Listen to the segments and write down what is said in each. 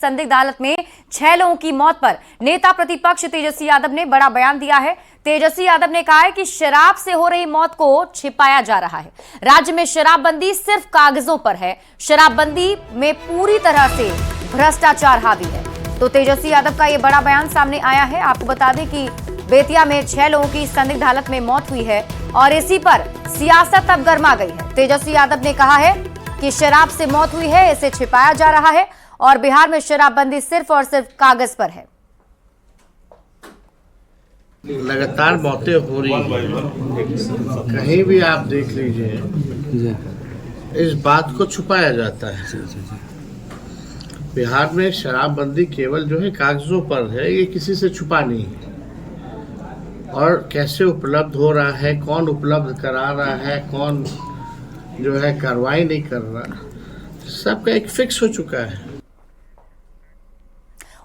संदिग्ध हालत में 6 लोगों की मौत पर नेता प्रतिपक्ष तेजस्वी यादव ने बड़ा बयान दिया है। तेजस्वी यादव ने कहा है कि शराब से हो रही मौत को छिपाया जा रहा है। राज्य में शराबबंदी सिर्फ कागजों पर है। शराबबंदी में पूरी तरह से भ्रष्टाचार हावी है। तो तेजस्वी यादव का यह बड़ा बयान सामने आया है। आपको बता दें कि बेतिया में 6 लोगों की संदिग्ध हालत में मौत हुई है और इसी पर सियासत अब गर्मा गई है। तेजस्वी यादव ने कहा है कि शराब से मौत हुई है, इसे छिपाया जा रहा है और बिहार में शराबबंदी सिर्फ और सिर्फ कागज पर है। लगातार मौतें हो रही हैं, कहीं भी आप देख लीजिए, इस बात को छुपाया जाता है। बिहार में शराबबंदी केवल जो है कागजों पर है, ये किसी से छुपा नहीं है। और कैसे उपलब्ध हो रहा है, कौन उपलब्ध करा रहा है, कौन जो है कार्रवाई नहीं कर रहा, सबका एक फिक्स हो चुका है।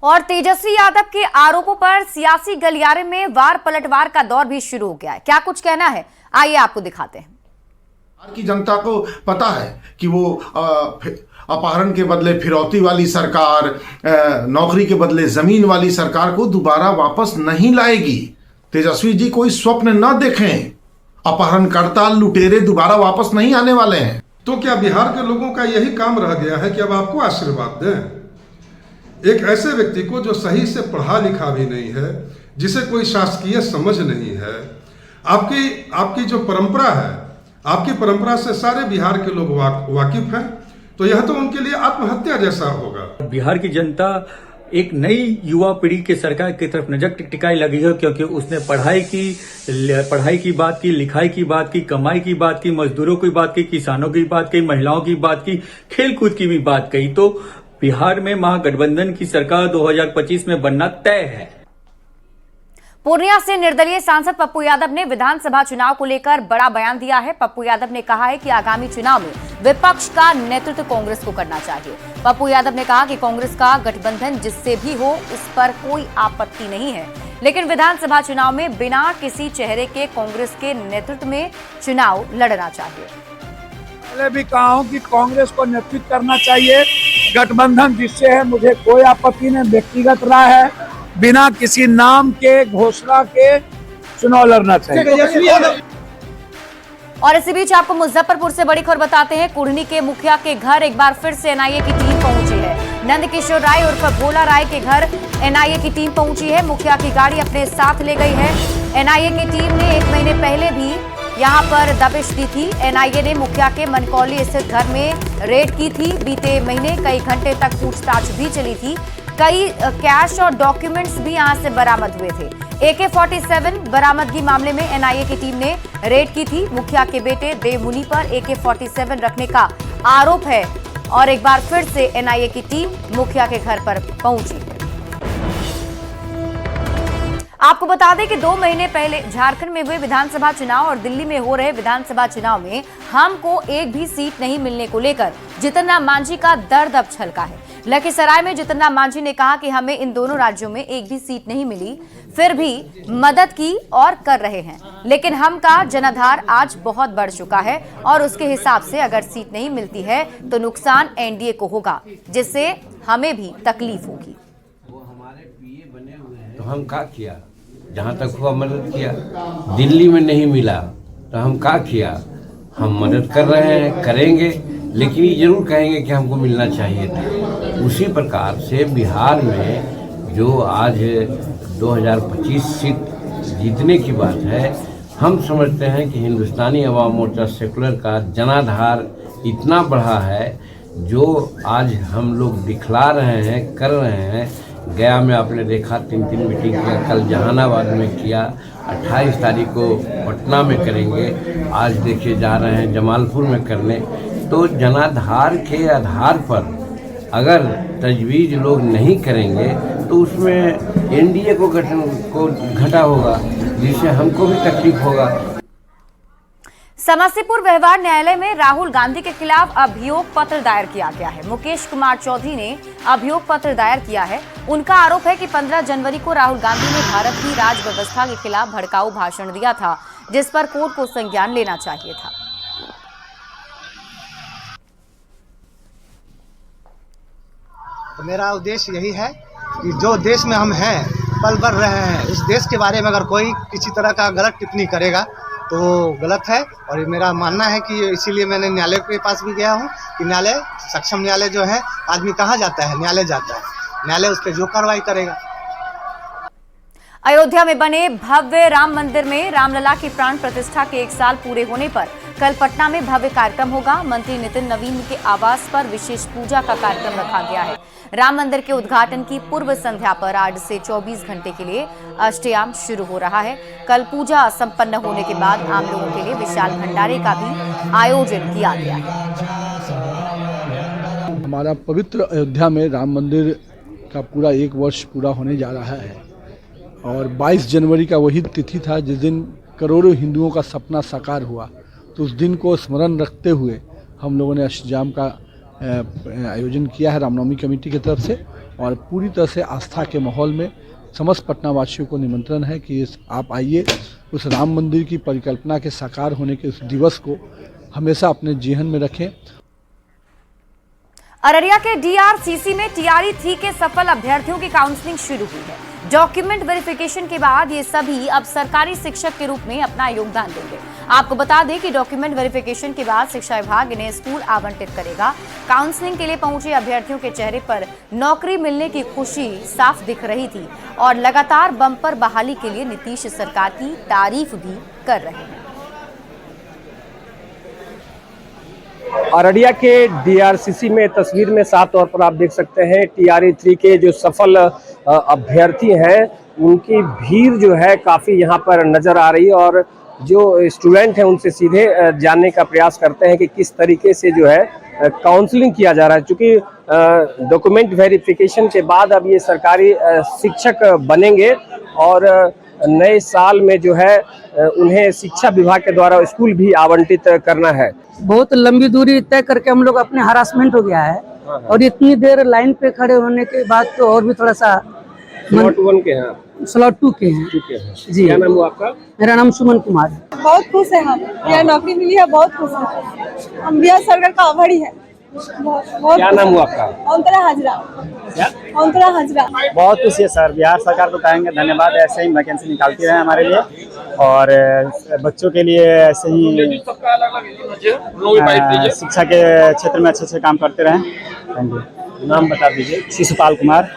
और तेजस्वी यादव के आरोपों पर सियासी गलियारे में वार पलटवार का दौर भी शुरू हो गया है। क्या कुछ कहना है, आइए आपको दिखाते हैं। बिहार की जनता को पता है कि वो अपहरण के बदले फिरौती वाली सरकार, नौकरी के बदले जमीन वाली सरकार को दोबारा वापस नहीं लाएगी। तेजस्वी जी कोई स्वप्न न देखें, अपहरणकर्ता लुटेरे दोबारा वापस नहीं आने वाले हैं। तो क्या बिहार के लोगों का यही काम रह गया है कि अब आपको आशीर्वाद दें? एक ऐसे व्यक्ति को जो सही से पढ़ा लिखा भी नहीं है, जिसे कोई शासकीय समझ नहीं है। आपकी जो परंपरा है, आपकी परंपरा से सारे बिहार के लोग वाकिफ हैं, तो यह तो उनके लिए आत्महत्या जैसा होगा। बिहार की जनता एक नई युवा पीढ़ी के सरकार की तरफ नजर टिकाई लगी है, क्योंकि उसने पढ़ाई की बात की, लिखाई की बात की, कमाई की बात की, मजदूरों की बात की, किसानों की बात की, महिलाओं की बात की, खेलकूद की भी बात कही। तो बिहार में महागठबंधन की सरकार 2025 में बनना तय है। पूर्णिया से निर्दलीय सांसद पप्पू यादव ने विधानसभा चुनाव को लेकर बड़ा बयान दिया है। पप्पू यादव ने कहा है कि आगामी चुनाव में विपक्ष का नेतृत्व कांग्रेस को करना चाहिए। पप्पू यादव ने कहा कि कांग्रेस का गठबंधन जिससे भी हो, उस पर कोई आपत्ति नहीं है, लेकिन विधानसभा चुनाव में बिना किसी चेहरे के कांग्रेस के नेतृत्व में चुनाव लड़ना चाहिए। पहले भी कहा हूं कि कांग्रेस को नेतृत्व करना चाहिए। गठबंधन जिससे है, मुझे कोई आपत्ति नहीं। व्यक्तिगत राय है, बिना किसी नाम के घोषणा के चुनाव लड़ना चाहिए। और इसी बीच आपको मुजफ्फरपुर से बड़ी खबर बताते हैं। कुढ़नी के मुखिया के घर एक बार फिर से एनआईए की टीम पहुंची है। नंदकिशोर राय उर्फ भोला राय के घर एनआईए की टीम पहुंची है। मुखिया की गाड़ी अपने साथ ले गई है। एनआईए की टीम ने 1 महीने पहले भी यहां पर दबिश दी थी। एनआईए ने मुखिया के मनकौली स्थित घर में रेड की थी। बीते महीने कई घंटे तक पूछताछ भी चली थी। कई कैश और डॉक्यूमेंट्स भी यहां से बरामद हुए थे। AK-47 बरामदगी मामले में एनआईए की टीम ने रेड की थी। मुखिया के बेटे देवमुनि पर AK-47 रखने का आरोप है और एक बार फिर से एनआईए की टीम मुखिया के घर पर पहुंची। आपको बता दें कि 2 महीने पहले झारखंड में हुए विधानसभा चुनाव और दिल्ली में हो रहे विधानसभा चुनाव में हमको एक भी सीट नहीं मिलने को लेकर जितन राम मांझी का दर्द अब छलका है। लखीसराय में जितन राम मांझी ने कहा कि हमें इन दोनों राज्यों में एक भी सीट नहीं मिली, फिर भी मदद की और कर रहे हैं, लेकिन हम का जनाधार आज बहुत बढ़ चुका है और उसके हिसाब से अगर सीट नहीं मिलती है तो नुकसान एनडीए को होगा, जिससे हमें भी तकलीफ होगी। तो हम क्या किया? जहाँ तक हुआ मदद किया। दिल्ली में नहीं मिला तो हम क्या किया? हम मदद कर रहे हैं, करेंगे, लेकिन ये जरूर कहेंगे कि हमको मिलना चाहिए था। उसी प्रकार से बिहार में जो आज 2025 सीट जीतने की बात है, हम समझते हैं कि हिंदुस्तानी अवाम मोर्चा सेकुलर का जनाधार इतना बढ़ा है, जो आज हम लोग दिखला रहे हैं, कर रहे हैं। गया में आपने देखा 3 मीटिंग किया, कल जहानाबाद में किया, 28 तारीख को पटना में करेंगे, आज देखिए जा रहे हैं जमालपुर में करने। तो जनाधार के आधार पर अगर तजवीज़ लोग नहीं करेंगे तो उसमें एनडीए को घाटा होगा, जिससे हमको भी तकलीफ होगा। समस्तीपुर व्यवहार न्यायालय में राहुल गांधी के खिलाफ अभियोग पत्र दायर किया गया है। मुकेश कुमार चौधरी ने अभियोग पत्र दायर किया है। उनका आरोप है कि 15 जनवरी को राहुल गांधी ने भारत की राज व्यवस्था के खिलाफ भड़काऊ भाषण दिया था, जिस पर कोर्ट को संज्ञान लेना चाहिए था। तो मेरा उद्देश्य यही है कि जो देश में हम हैं, पल भर रहे हैं, इस देश के बारे में अगर कोई किसी तरह का गलत टिप्पणी करेगा तो गलत है। और ये मेरा मानना है कि इसीलिए मैंने न्यायालय के पास भी गया हूँ कि न्यायालय, सक्षम न्यायालय जो है, आदमी कहाँ जाता है? न्यायालय जाता है। न्यायालय उस पर जो कार्रवाई करेगा। अयोध्या में बने भव्य राम मंदिर में रामलला की प्राण प्रतिष्ठा के 1 साल पूरे होने पर कल पटना में भव्य कार्यक्रम होगा। मंत्री नितिन नवीन के आवास पर विशेष पूजा का कार्यक्रम रखा गया है। राम मंदिर के उद्घाटन की पूर्व संध्या पर आज से 24 घंटे के लिए अष्टयाम शुरू हो रहा है। कल पूजा संपन्न होने के बाद आम लोगों के लिए विशाल भंडारे का भी आयोजन किया गया है। हमारा पवित्र अयोध्या में राम मंदिर का पूरा 1 वर्ष पूरा होने जा रहा है और 22 जनवरी का वही तिथि था जिस दिन करोड़ों हिंदुओं का सपना साकार हुआ। तो उस दिन को स्मरण रखते हुए हम लोगों ने अष्टयाम का आयोजन किया है रामनवमी कमेटी की तरफ से, और पूरी तरह से आस्था के माहौल में समस्त पटना वासियों को निमंत्रण है कि आप आइए, उस राम मंदिर की परिकल्पना के साकार होने के उस दिवस को हमेशा अपने जीवन में रखें। अररिया के डीआरसीसी में टीआरई 3 के सफल अभ्यर्थियों की काउंसलिंग शुरू हुई है। डॉक्यूमेंट वेरिफिकेशन के बाद ये सभी अब सरकारी शिक्षक के रूप में अपना योगदान देंगे। आपको बता दें कि डॉक्यूमेंट वेरिफिकेशन के बाद शिक्षा विभाग इन्हें स्कूल आवंटित करेगा। काउंसलिंग के लिए पहुंचे अभ्यर्थियों के चेहरे पर नौकरी मिलने की खुशी साफ दिख रही थी और लगातार बम्पर बहाली के लिए नीतीश सरकार की तारीफ भी कर रहे हैं। अररिया के डीआरसीसी में तस्वीर में साफ तौर पर आप देख सकते हैं टीआरई 3 के जो सफल अभ्यर्थी हैं उनकी भीड़ जो है काफ़ी यहाँ पर नज़र आ रही है, और जो स्टूडेंट हैं उनसे सीधे जानने का प्रयास करते हैं कि किस तरीके से जो है काउंसलिंग किया जा रहा है। चूँकि डॉक्यूमेंट वेरिफिकेशन के बाद अब ये सरकारी शिक्षक बनेंगे और नए साल में जो है उन्हें शिक्षा विभाग के द्वारा स्कूल भी आवंटित करना है। बहुत लंबी दूरी तय करके हम लोग अपने हरासमेंट हो गया है और इतनी देर लाइन पे खड़े होने के बाद तो और भी थोड़ा सा स्लॉट 1 के हैं, स्लॉट 2 के हैं। ठीक है जी, क्या नाम हुआ आपका? मेरा नाम सुमन कुमार है। बहुत खुश है हम, यह नौकरी मिली है, बहुत खुश है हम। बिहार सरकार का आभारी है। क्या नाम हुआ आपका? अंतरा हाजरा। अंतरा हाजरा। बहुत खुशी है सर, बिहार सरकार को कहेंगे धन्यवाद। ऐसे ही वैकेंसी निकालती रहे हमारे लिए और बच्चों के लिए ऐसे ही शिक्षा के क्षेत्र में अच्छे काम करते रहें। नाम बता दीजिए। शिशुपाल कुमार।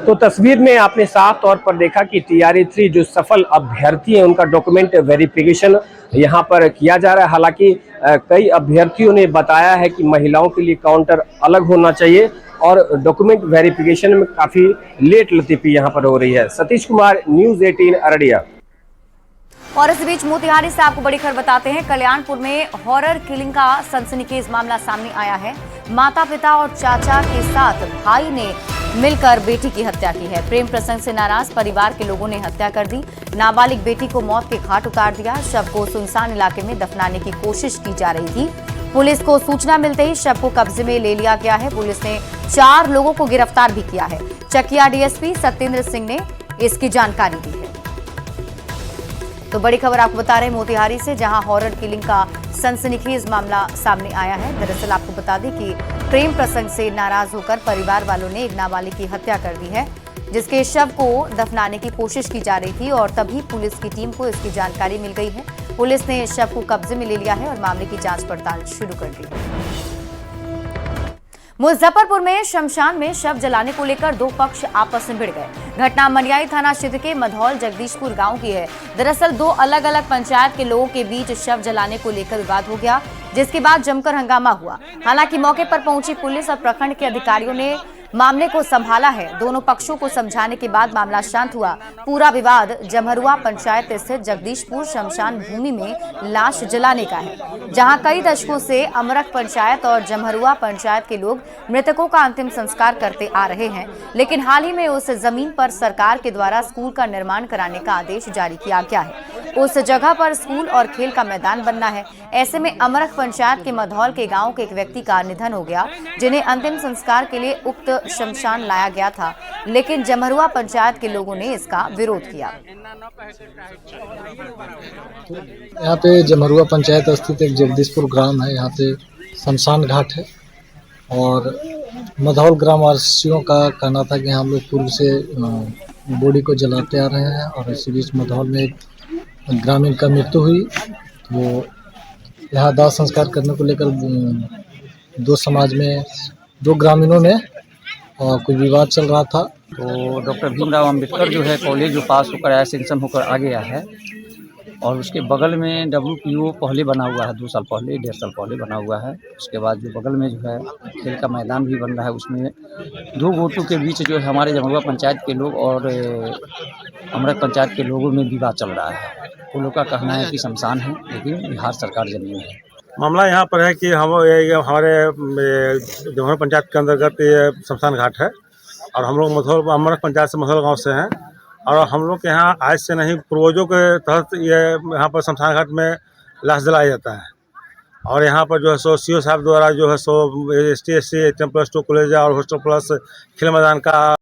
तो तस्वीर में आपने साफ तौर पर देखा कि टीआरई 3 जो सफल अभ्यर्थी हैं उनका डॉक्यूमेंट वेरिफिकेशन यहाँ पर किया जा रहा है। हालांकि कई अभ्यर्थियों ने बताया है कि महिलाओं के लिए काउंटर अलग होना चाहिए और डॉक्यूमेंट वेरिफिकेशन में काफी लेट लतीफी यहाँ पर हो रही है। सतीश कुमार, न्यूज़ 18 अररिया। और इस बीच मोतिहारी से आपको बड़ी खबर बताते हैं। कल्याणपुर में हॉरर किलिंग का सनसनीखेज मामला सामने आया है। माता पिता और चाचा के साथ भाई ने मिलकर बेटी की हत्या की है। प्रेम प्रसंग से नाराज परिवार के लोगों ने हत्या कर दी। नाबालिग बेटी को मौत के घाट उतार दिया। शव को सुनसान इलाके में दफनाने की कोशिश की जा रही थी। पुलिस को सूचना मिलते ही शव को कब्जे में ले लिया गया है। पुलिस ने 4 लोगों को गिरफ्तार भी किया है। चकिया डीएसपी सत्येंद्र सिंह ने इसकी जानकारी दी है। तो बड़ी खबर आपको बता रहे हैं मोतिहारी से, जहां हॉरर किलिंग का सनसनीखेज मामला सामने आया है। दरअसल आपको बता दें कि प्रेम प्रसंग से नाराज होकर परिवार वालों ने एक नाबालिग की हत्या कर दी है, जिसके शव को दफनाने की कोशिश की जा रही थी और तभी पुलिस की टीम को इसकी जानकारी मिल गई है। पुलिस ने शव को कब्जे में ले लिया है और मामले की जांच पड़ताल शुरू कर दी है। मुजफ्फरपुर में शमशान में शव जलाने को लेकर 2 पक्ष आपस में भिड़ गए। घटना मनियाई थाना क्षेत्र के मधौल जगदीशपुर गांव की है। दरअसल 2 अलग अलग पंचायत के लोगों के बीच शव जलाने को लेकर विवाद हो गया, जिसके बाद जमकर हंगामा हुआ। हालांकि मौके पर पहुंची पुलिस और प्रखंड के अधिकारियों ने मामले को संभाला है। दोनों पक्षों को समझाने के बाद मामला शांत हुआ। पूरा विवाद जमहरुआ पंचायत स्थित जगदीशपुर शमशान भूमि में लाश जलाने का है, जहां कई दशकों से अमरख पंचायत और जमहरुआ पंचायत के लोग मृतकों का अंतिम संस्कार करते आ रहे हैं। लेकिन हाल ही में उस जमीन पर सरकार के द्वारा स्कूल का निर्माण कराने का आदेश जारी किया गया है। उस जगह पर स्कूल और खेल का मैदान बनना है। ऐसे में अमरख पंचायत के मधौल के गांव के एक व्यक्ति का निधन हो गया, जिन्हें अंतिम संस्कार के लिए उक्त शमशान लाया गया था, लेकिन जमहरुआ पंचायत के लोगों ने इसका विरोध किया। यहाँ पे जमहरुआ पंचायत स्थित एक जगदीशपुर ग्राम है। यहाँ पे शमशान घाट है और मधौल ग्रामवासियों का कहना था कि हम लोग पूर्व से बॉडी को जलाते आ रहे हैं और इसी बीच मधौल में एक ग्रामीण का मृत्यु हुई। तो यहाँ दाह संस्कार करने को लेकर दो समाज में दो ग्रामीणों में कोई विवाद चल रहा था। तो डॉक्टर भीमराव अंबेडकर जो है कॉलेज जो पास होकर आया, सेंक्शन होकर आ गया है और उसके बगल में WPO पहले बना हुआ है, 2 साल पहले 1.5 साल पहले बना हुआ है। उसके बाद जो बगल में जो है खेल का मैदान भी बन रहा है, उसमें 2 वोटों के बीच जो है हमारे जमरुआ पंचायत के लोग और अमरक पंचायत के लोगों में विवाद चल रहा है। वो लोग का कहना है कि शमशान है लेकिन बिहार सरकार जमीन है। मामला यहाँ पर है कि हमारे जमरुआ पंचायत के अंतर्गत ये शमशान घाट है और हम लोग मधौल अमरक पंचायत से मधौल गाँव से हैं और हम लोग के यहाँ आज से नहीं पूर्वजों के तहत ये यहाँ पर शमशान घाट में लाश जलाया जाता है और यहाँ पर जो है सो CO साहब द्वारा जो है सो ST/SC 10+2 कॉलेज और हॉस्टल प्लस खेल मैदान का